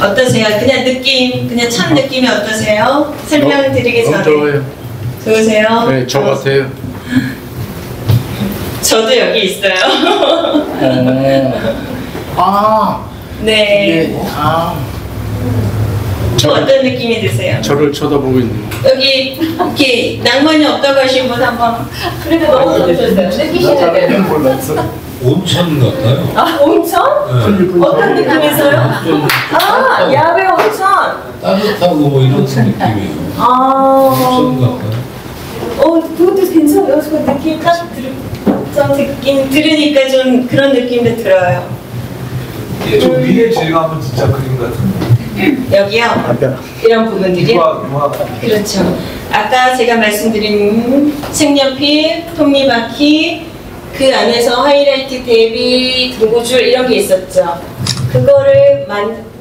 어떠세요? 그냥 느낌, 그냥 첫 느낌이 어떠세요? 설명드리기 전에. 좋아요. 좋으세요? 네, 저 같아요. 저도 여기 있어요. 네. 또 어떤 느낌이 드세요? 저를 쳐다보고 있네요. 여기 이렇게 낭만이 없다고 하신 분 한번. 그래도 너무 좋으셨어요. 느끼시는 대로. 몰랐어. 온천 같아요. 아, 온천? 네. 어떤 느낌이세요? 아, 야외 온천. 따뜻하고 뭐 이런 느낌이에요. 온천 같아요. 그것도 괜찮아요. 그 느낌 딱 좀 느낌 들으니까 좀 그런 느낌도 들어요. 이게 좀 미래 질감은 진짜 그림 같은데. 여기요? 이런 부분들이? 그렇죠. 아까 제가 말씀드린 색연필, 톱니바퀴, 그 안에서 하이라이트, 대비, 등고줄 이런 게 있었죠. 그거를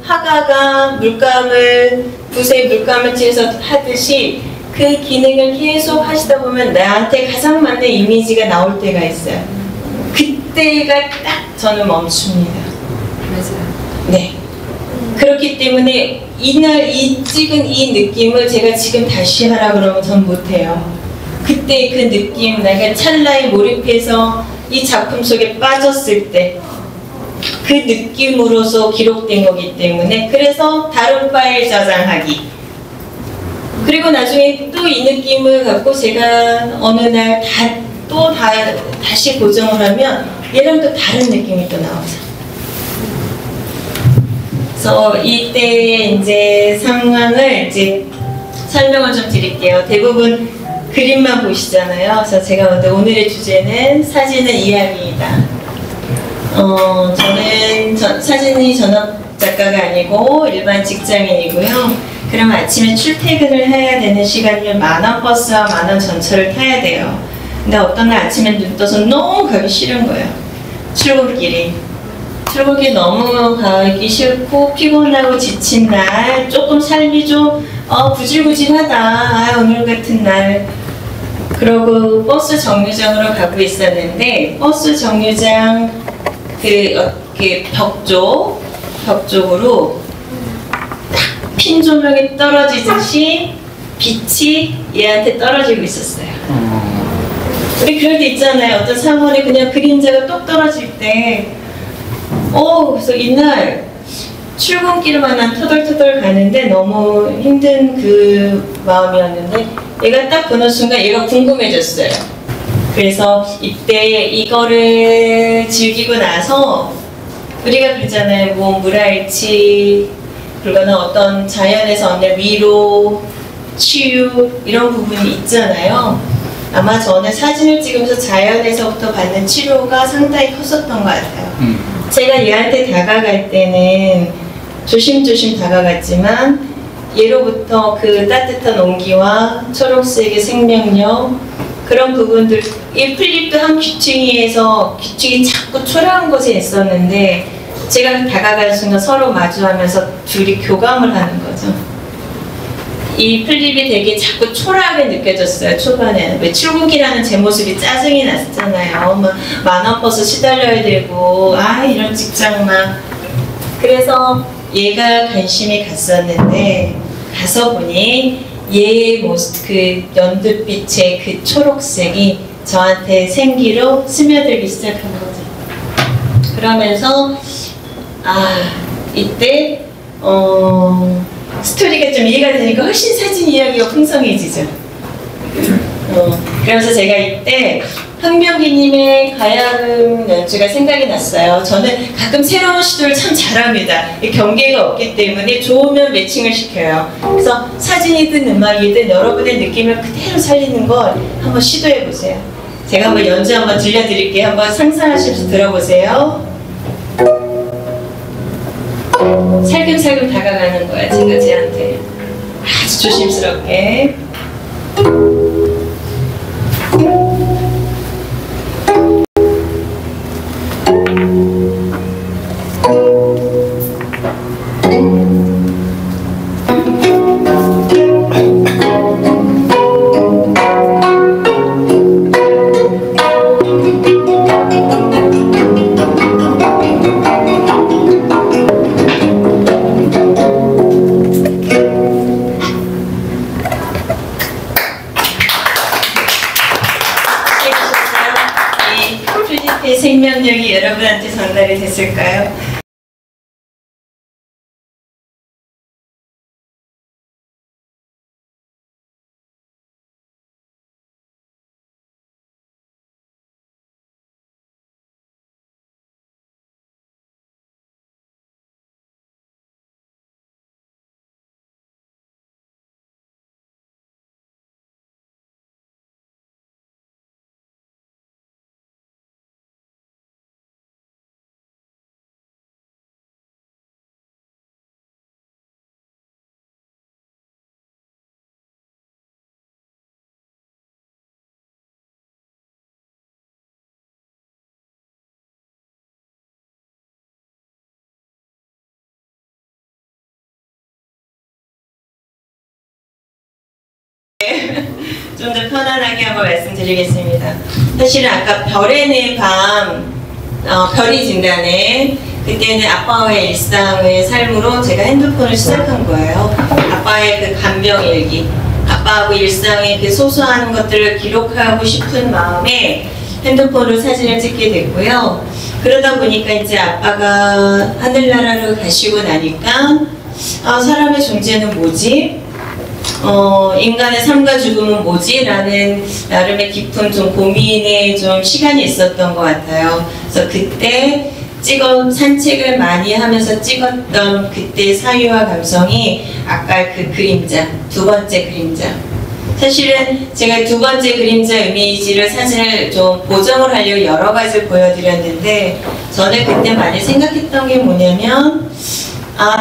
화가가 물감을, 붓에 물감을 칠해서 하듯이 그 기능을 계속 하시다 보면 나한테 가장 맞는 이미지가 나올 때가 있어요. 그때가 딱 저는 멈춥니다. 맞아요. 네. 그렇기 때문에 이날 찍은 이 느낌을 제가 지금 다시 하라 그러면 전 못해요. 그때 그 느낌, 내가 찰나에 몰입해서 이 작품 속에 빠졌을 때 그 느낌으로서 기록된 거기 때문에, 그래서 다른 파일 저장하기, 그리고 나중에 또 이 느낌을 갖고 제가 어느 날 다시 고정을 하면 얘랑 또 다른 느낌이 또 나오죠. 그래서 이때 이제 상황을 이제 설명을 좀 드릴게요. 대부분 그림만 보시잖아요. 그래서 제가 오늘의 주제는 사진은 이야기이다. 저는 사진이 전업 작가가 아니고 일반 직장인이고요. 그럼 아침에 출퇴근을 해야 되는 시간이면 만원 버스와 만원 전철을 타야 돼요. 근데 어떤 날 아침에 눈 떠서 너무 가기 싫은 거예요. 출근길이 너무 가기 싫고 피곤하고 지친 날, 조금 삶이 좀 구질구질하다, 오늘 같은 날. 그러고 버스 정류장으로 가고 있었는데, 버스 정류장 벽 쪽으로 딱 핀 조명이 떨어지듯이 빛이 얘한테 떨어지고 있었어요. 우리 그럴 때 있잖아요. 어떤 상원에 그냥 그림자가 똑 떨어질 때, 그래서 이날 출근길만 한 터덜터덜 가는데 너무 힘든 그 마음이었는데, 얘가 딱 보는 순간 얘가 궁금해졌어요. 그래서 이때 이거를 즐기고 나서 우리가 그러잖아요. 뭐 물알치, 그러거나 어떤 자연에서 얻는 위로, 치유 이런 부분이 있잖아요. 아마 저는 사진을 찍으면서 자연에서부터 받는 치료가 상당히 컸었던 것 같아요. 제가 얘한테 다가갈 때는 조심조심 다가갔지만 얘로부터 그 따뜻한 온기와 초록색의 생명력, 그런 부분들, 이 플립도 한 귀퉁이에서 귀퉁이 자꾸 초라한 곳에 있었는데 제가 다가갈 순간 서로 마주하면서 둘이 교감을 하는 거죠. 이 플립이 되게 자꾸 초라하게 느껴졌어요. 초반에는. 왜 출근길하는 제 모습이 짜증이 났잖아요. 막 만원 버스 시달려야 되고, 이런 직장만. 그래서 얘가 관심이 갔었는데, 가서 보니 얘의 모습, 그 연두빛의 그 초록색이 저한테 생기로 스며들기 시작한 거죠. 그러면서 이때 스토리가 좀 이해가 되니까 훨씬 사진 이야기가 풍성해지죠. 그래서 제가 이때 황병기님의 가야금 연주가 생각이 났어요. 저는 가끔 새로운 시도를 참 잘합니다. 경계가 없기 때문에 좋으면 매칭을 시켜요. 그래서 사진이든 음악이든 여러분의 느낌을 그대로 살리는 걸 한번 시도해보세요. 제가 한번 연주 한번 들려드릴게요. 한번 상상하시면서 들어보세요. 살금살금 다가가는 거야, 제가 쟤한테. 아주 조심스럽게. 됐을까요? 좀 더 편안하게 한번 말씀드리겠습니다. 사실은 아까 별의 밤, 별이 진다네. 그때는 아빠와의 일상의 삶으로 제가 핸드폰을 시작한 거예요. 아빠의 그 간병일기, 아빠하고 일상의 그 소소한 것들을 기록하고 싶은 마음에 핸드폰으로 사진을 찍게 됐고요. 그러다 보니까 이제 아빠가 하늘나라로 가시고 나니까 사람의 존재는 뭐지? 인간의 삶과 죽음은 뭐지? 라는 나름의 깊은 좀 고민의 좀 시간이 있었던 것 같아요. 그래서 그때 산책을 많이 하면서 찍었던 그때 사유와 감성이 아까 그 그림자, 두 번째 그림자. 사실은 제가 두 번째 그림자 이미지를 사진을 좀 보정을 하려고 여러 가지를 보여드렸는데 저는 그때 많이 생각했던 게 뭐냐면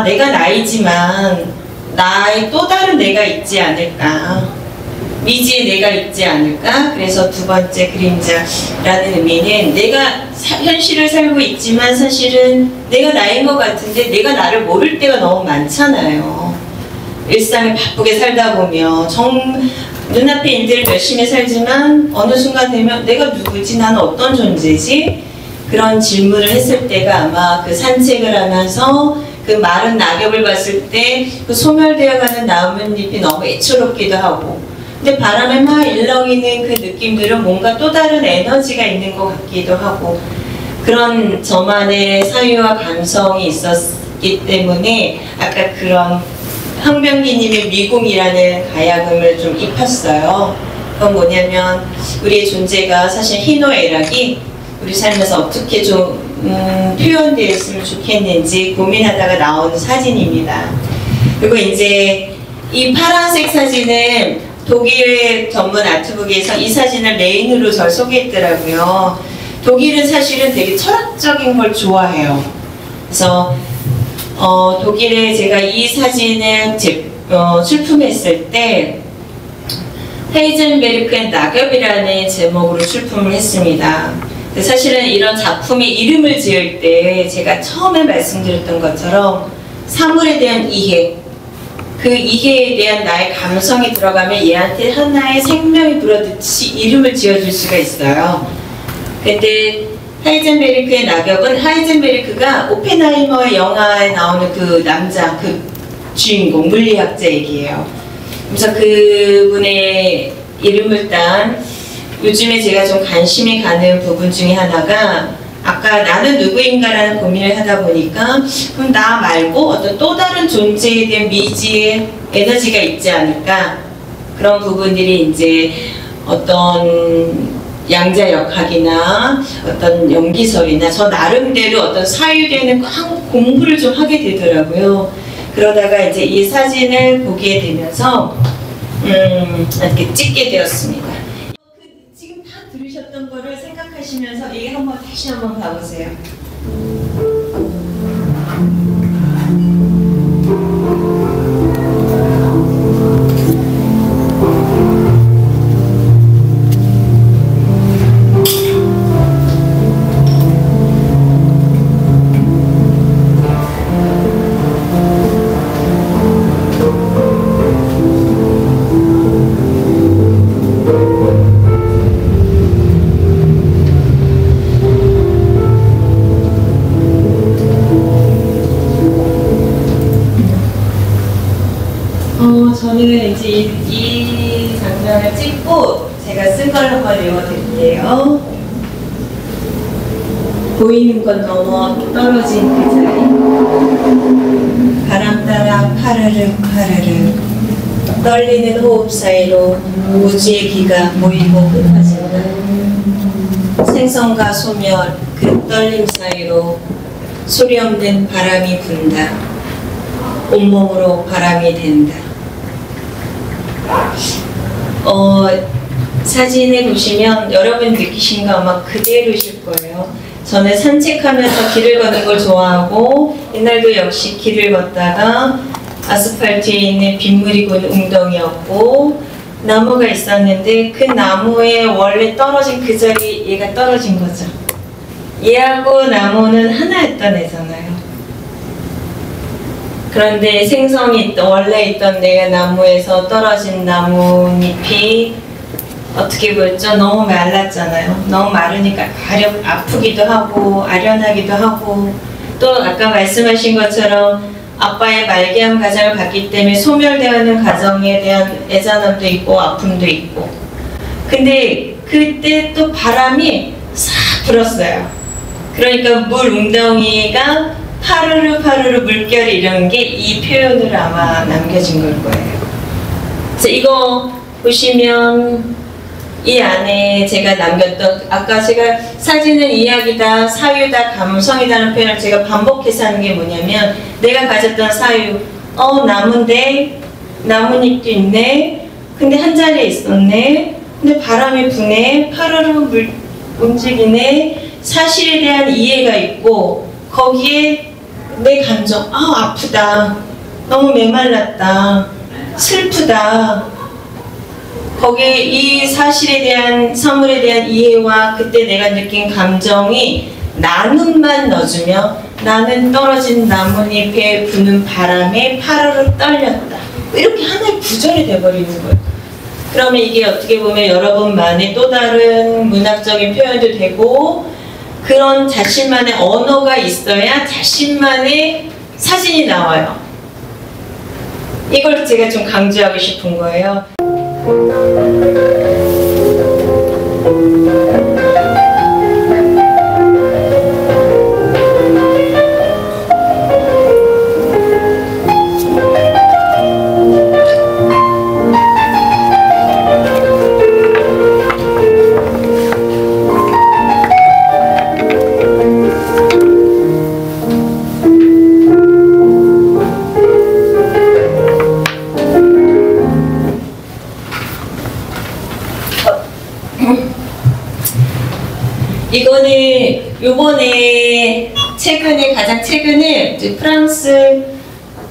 내가 나이지만 나의 또 다른 내가 있지 않을까, 미지의 내가 있지 않을까. 그래서 두 번째 그림자라는 의미는 내가 현실을 살고 있지만 사실은 내가 나인 것 같은데 내가 나를 모를 때가 너무 많잖아요. 일상을 바쁘게 살다 보면 눈앞에 일들을 열심히 살지만 어느 순간 되면 내가 누구지? 나는 어떤 존재지? 그런 질문을 했을 때가 아마 그 산책을 하면서 그 마른 낙엽을 봤을 때 그 소멸되어가는 나뭇잎이 너무 애처롭기도 하고, 근데 바람에 막 일렁이는 그 느낌들은 뭔가 또 다른 에너지가 있는 것 같기도 하고, 그런 저만의 사유와 감성이 있었기 때문에 아까 그런 황병기님의 미궁이라는 가야금을 좀 입혔어요. 그건 뭐냐면 우리의 존재가 사실 희노애락이 우리 삶에서 어떻게 좀 표현되었으면 좋겠는지 고민하다가 나온 사진입니다. 그리고 이제 이 파란색 사진은 독일 전문 아트북에서 이 사진을 메인으로 절 소개했더라고요. 독일은 사실은 되게 철학적인 걸 좋아해요. 그래서 독일에 제가 이 사진을 출품했을 때 헤이젠베르크의 낙엽이라는 제목으로 출품을 했습니다. 사실은 이런 작품의 이름을 지을 때 제가 처음에 말씀드렸던 것처럼 사물에 대한 이해, 그 이해에 대한 나의 감성이 들어가면 얘한테 하나의 생명이 불어듯이 이름을 지어줄 수가 있어요. 근데 하이젠베르크의 낙엽은 하이젠베르크가 오펜하이머의 영화에 나오는 그 남자, 그 주인공, 물리학자 얘기예요. 그래서 그분의 이름을 딴 요즘에 제가 좀 관심이 가는 부분 중에 하나가 아까 나는 누구인가라는 고민을 하다 보니까 그럼 나 말고 어떤 또 다른 존재에 대한 미지의 에너지가 있지 않을까, 그런 부분들이 이제 어떤 양자역학이나 어떤 연기설이나 저 나름대로 어떤 사유되는 공부를 좀 하게 되더라고요. 그러다가 이제 이 사진을 보게 되면서 이렇게 찍게 되었습니다. 지금 다 들으셨던 거를 생각하시면서 이게 한번 다시 한번 봐보세요. 저는 이제 이 장면을 찍고 제가 쓴 걸 한번 읽어드릴게요. 보이는 건 넘어 떨어진 그 자리. 바람 따라 파르르 파르르 떨리는 호흡 사이로 우주의 기가 모이고 흩어진다. 생선과 소멸 그 떨림 사이로 소리 없는 바람이 분다. 온몸으로 바람이 된다. 사진에 보시면 여러분 느끼신 거 아마 그대로실 거예요. 저는 산책하면서 길을 걷는 걸 좋아하고 옛날도 역시 길을 걷다가 아스팔트에 있는 빗물이 고인 웅덩이였고 나무가 있었는데 그 나무에 원래 떨어진 그 자리에 얘가 떨어진 거죠. 얘하고 나무는 하나였던 애잖아요. 그런데 생성이 원래 있던 내가 나무에서 떨어진 나뭇잎이 어떻게 보였죠? 너무 말랐잖아요. 너무 마르니까 아프기도 하고 아련하기도 하고 또 아까 말씀하신 것처럼 아빠의 말기암 과정을 봤기 때문에 소멸되어가는 과정에 대한 애잔함도 있고 아픔도 있고 근데 그때 또 바람이 싹 불었어요. 그러니까 물 웅덩이가 파르르 파르르 물결이 이런 게 이 표현으로 아마 남겨진 걸 거예요. 그래서 이거 보시면 이 안에 제가 남겼던 아까 제가 사진은 이야기다, 사유다, 감성이다라는 표현을 제가 반복해서 하는 게 뭐냐면 내가 가졌던 사유 나무인데 나뭇잎도 있네 근데 한 자리에 있었네 근데 바람이 부네 파르르 움직이네 사실에 대한 이해가 있고 거기에 내 감정 아프다 너무 메말랐다 슬프다 거기에 이 사실에 대한 사물에 대한 이해와 그때 내가 느낀 감정이 나눔만 넣어주며 나는 떨어진 나뭇잎에 부는 바람에 파르르 떨렸다 이렇게 하나의 구절이 돼버리는 거예요. 그러면 이게 어떻게 보면 여러분만의 또 다른 문학적인 표현도 되고 그런 자신만의 언어가 있어야 자신만의 사진이 나와요. 이걸 제가 좀 강조하고 싶은 거예요. 이거는 요번에 가장 최근에 프랑스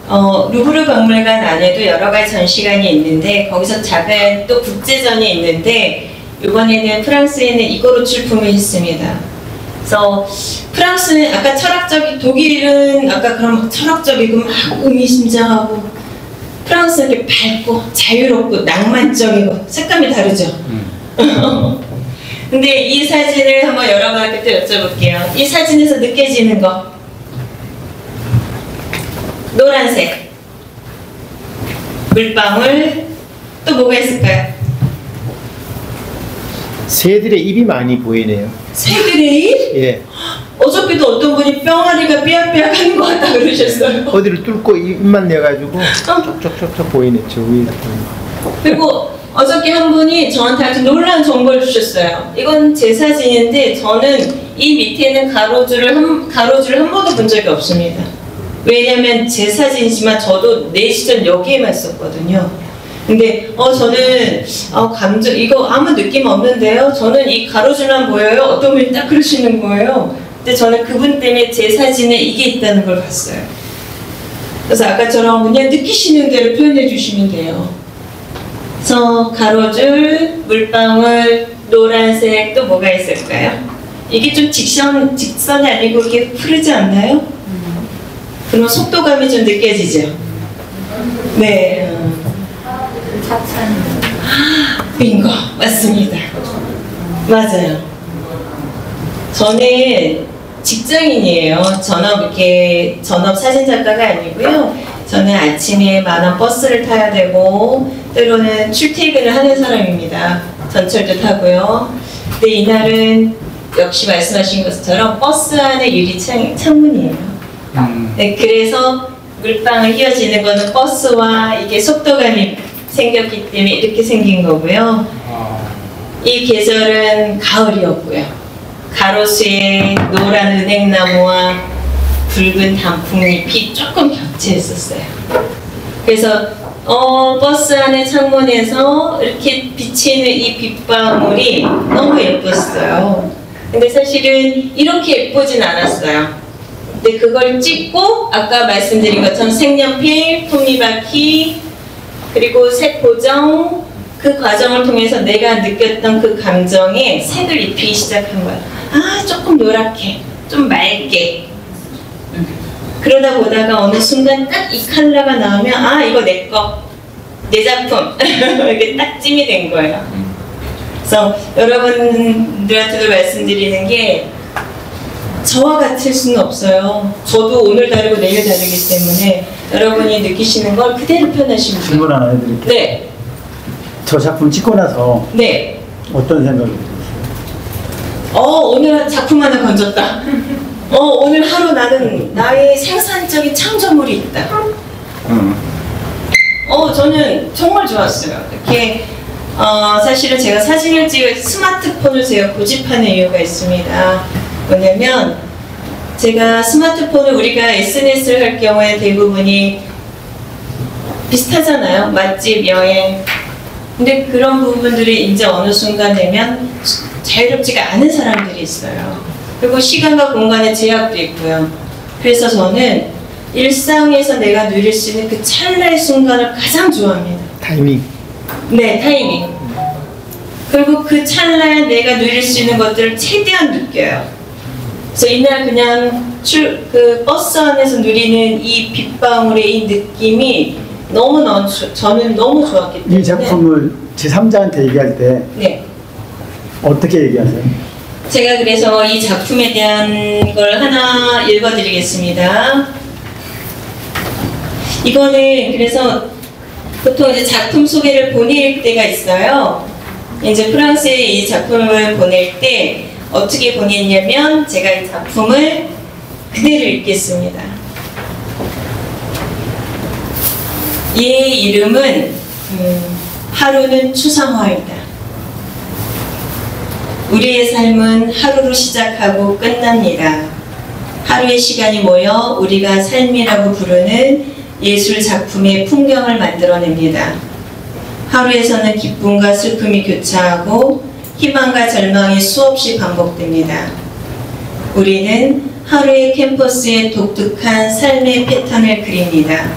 루브르 박물관 안에도 여러 가지 전시관이 있는데 거기서 작은 또 국제전이 있는데 이번에는 프랑스에는 이거로 출품을 했습니다. 그래서 프랑스는 아까 독일은 아까 그럼 철학적이고 막 의미심장하고 프랑스는 이렇게 밝고 자유롭고 낭만적이고 색감이 다르죠. 근데 이 사진을 한번 여러분한테 또 여쭤볼게요. 이 사진에서 느껴지는 거 노란색 물방울 또 뭐가 있을까요? 새들의 입이 많이 보이네요. 새들의 입? 예. 어저께도 어떤 분이 뿅아리가 삐약삐약 하는 것 같다 그러셨어요. 어디를 뚫고 입만 내가지고 쪽쪽쪽쪽 보이네. 저 위에서 보이네. 그리고 어저께 한 분이 저한테 아주 놀라운 정보를 주셨어요. 이건 제 사진인데 저는 이 밑에는 가로줄을 한 번도 본 적이 없습니다. 왜냐면 제 사진이지만 저도 4시 전 여기에만 있었거든요. 근데 저는 감정 이거 아무 느낌 없는데요. 저는 이 가로줄만 보여요. 어떤 분이 딱 그러시는 거예요. 근데 저는 그분 때문에 제 사진에 이게 있다는 걸 봤어요. 그래서 아까처럼 그냥 느끼시는 대로 표현해 주시면 돼요. 그래서 가로줄, 물방울, 노란색 또 뭐가 있을까요? 이게 좀 직선이 아니고 이게 흐르지 않나요? 그럼 속도감이 좀 느껴지죠? 네. 빙고 맞습니다. 맞아요. 저는 직장인이에요. 전업 사진작가가 아니고요. 저는 아침에 많은 버스를 타야 되고 때로는 출퇴근을 하는 사람입니다. 전철도 타고요. 근데 이날은 역시 말씀하신 것처럼 버스 안에 창문이에요. 네, 그래서 물방울 휘어지는 거는 버스와 이게 속도감이 생겼기 때문에 이렇게 생긴 거고요. 이 계절은 가을이었고요. 가로수에 노란 은행나무와 붉은 단풍잎이 조금 겹쳐있었어요. 그래서 버스 안의 창문에서 이렇게 비치는 이 빗방울이 너무 예뻤어요. 근데 사실은 이렇게 예쁘진 않았어요. 근데 그걸 찍고 아까 말씀드린 것처럼 색연필, 톱니바퀴, 그리고 색 고정, 그 과정을 통해서 내가 느꼈던 그 감정에 색을 입히기 시작한 거야. 아, 조금 노랗게, 좀 맑게. 그러다 보다가 어느 순간 딱 이 컬러가 나오면 아, 이거 내 거, 내 작품. 이게 딱 찜이 된 거예요. 그래서 여러분들한테도 말씀드리는 게 저와 같을 수는 없어요. 저도 오늘 다르고 내일 다르기 때문에 여러분이 느끼시는 걸 그대로 표현하시면 돼요. 질문 하나 해드릴게요. 네. 저 작품 찍고 나서 네. 어떤 생각이 들었어요? 오늘 작품 하나 건졌다. 오늘 하루 나는 나의 생산적인 창조물이 있다. 저는 정말 좋았어요. 이렇게 사실은 제가 사진을 찍을 스마트폰을 제가 고집하는 이유가 있습니다. 뭐냐면 제가 스마트폰을 우리가 SNS를 할 경우에 대부분이 비슷하잖아요. 맛집, 여행. 근데 그런 부분들이 이제 어느 순간 되면 자유롭지가 않은 사람들이 있어요. 그리고 시간과 공간의 제약도 있고요. 그래서 저는 일상에서 내가 누릴 수 있는 그 찰나의 순간을 가장 좋아합니다. 타이밍. 네, 타이밍. 그리고 그 찰나에 내가 누릴 수 있는 것들을 최대한 느껴요. 그래서 이날 그냥 그 버스 안에서 누리는 이 빗방울의 이 느낌이 저는 너무 좋았기 때문에 이 작품을 제3자한테 얘기할 때 네. 어떻게 얘기하세요? 제가 그래서 이 작품에 대한 걸 하나 읽어드리겠습니다. 이거는 그래서 보통 이제 작품 소개를 보낼 때가 있어요. 이제 프랑스에 이 작품을 보낼 때 어떻게 보냈냐면 제가 이 작품을 그대로 읽겠습니다. 얘의 이름은 하루는 추상화이다. 우리의 삶은 하루로 시작하고 끝납니다. 하루의 시간이 모여 우리가 삶이라고 부르는 예술 작품의 풍경을 만들어냅니다. 하루에서는 기쁨과 슬픔이 교차하고 희망과 절망이 수없이 반복됩니다. 우리는 하루의 캠퍼스의 독특한 삶의 패턴을 그립니다.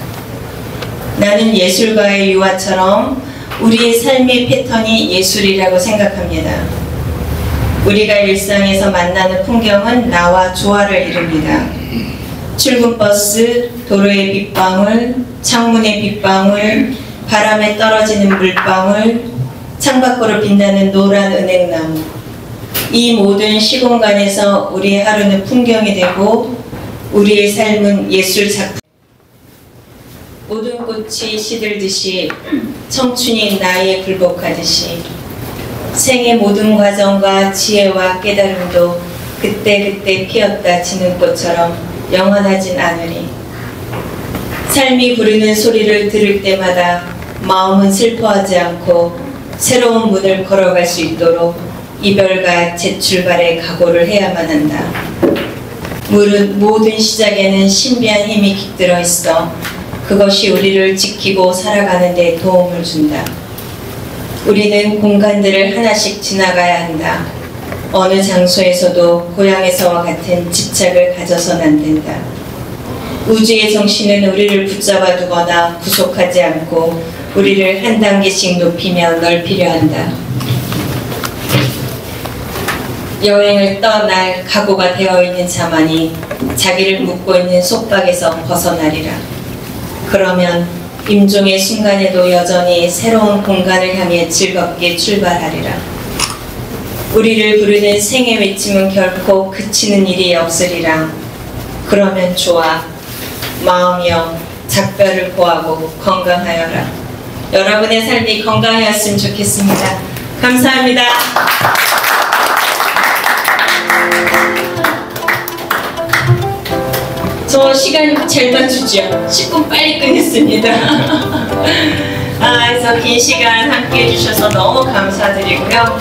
나는 예술가의 유화처럼 우리의 삶의 패턴이 예술이라고 생각합니다. 우리가 일상에서 만나는 풍경은 나와 조화를 이룹니다. 출근버스, 도로의 빗방울, 창문의 빗방울, 바람에 떨어지는 물방울, 창밖으로 빛나는 노란 은행나무. 이 모든 시공간에서 우리의 하루는 풍경이 되고 우리의 삶은 예술 작품. 모든 꽃이 시들듯이 청춘이 나이에 굴복하듯이 생의 모든 과정과 지혜와 깨달음도 그때그때 피었다 지는 꽃처럼 영원하진 않으리. 삶이 부르는 소리를 들을 때마다 마음은 슬퍼하지 않고 새로운 문을 걸어갈 수 있도록 이별과 재출발의 각오를 해야만 한다. 모든 시작에는 신비한 힘이 깃들어 있어 그것이 우리를 지키고 살아가는 데 도움을 준다. 우리는 공간들을 하나씩 지나가야 한다. 어느 장소에서도 고향에서와 같은 집착을 가져선 안 된다. 우주의 정신은 우리를 붙잡아 두거나 구속하지 않고 우리를 한 단계씩 높이며 넓히려 한다. 여행을 떠날 각오가 되어 있는 자만이 자기를 묶고 있는 속박에서 벗어나리라. 그러면 임종의 순간에도 여전히 새로운 공간을 향해 즐겁게 출발하리라. 우리를 부르는 생의 외침은 결코 그치는 일이 없으리라. 그러면 좋아. 마음이여 작별을 고하고 건강하여라. 여러분의 삶이 건강하였으면 좋겠습니다. 감사합니다. 저 시간 잘 맞추죠? 10분 빨리 끝냈습니다. 그래서 긴 시간 함께 해주셔서 너무 감사드리고요.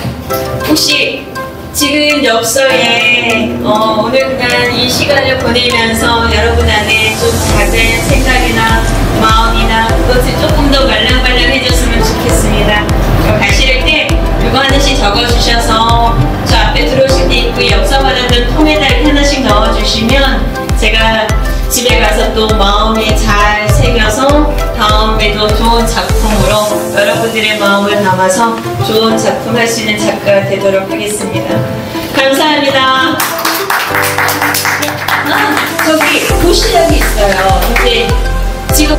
혹시 지금 엽서에 오늘 그날 이 시간을 보내면서 여러분 안에 좀 작은 생각이나 마음이나 그것을 조금 더 말랑말랑해졌으면 좋겠습니다. 그럼 가실 때 이거 하나씩 적어주셔서 저 앞에 들어오실 때 있고 엽서 받았던 통에다 이렇게 하나씩 넣어주시면 제가 집에 가서 또 마음에 잘 새겨서 다음에도 좋은 작품으로 여러분들의 마음을 담아서 좋은 작품 할 수 있는 작가가 되도록 하겠습니다. 감사합니다. 저기 도시락이 있어요. 근데 지금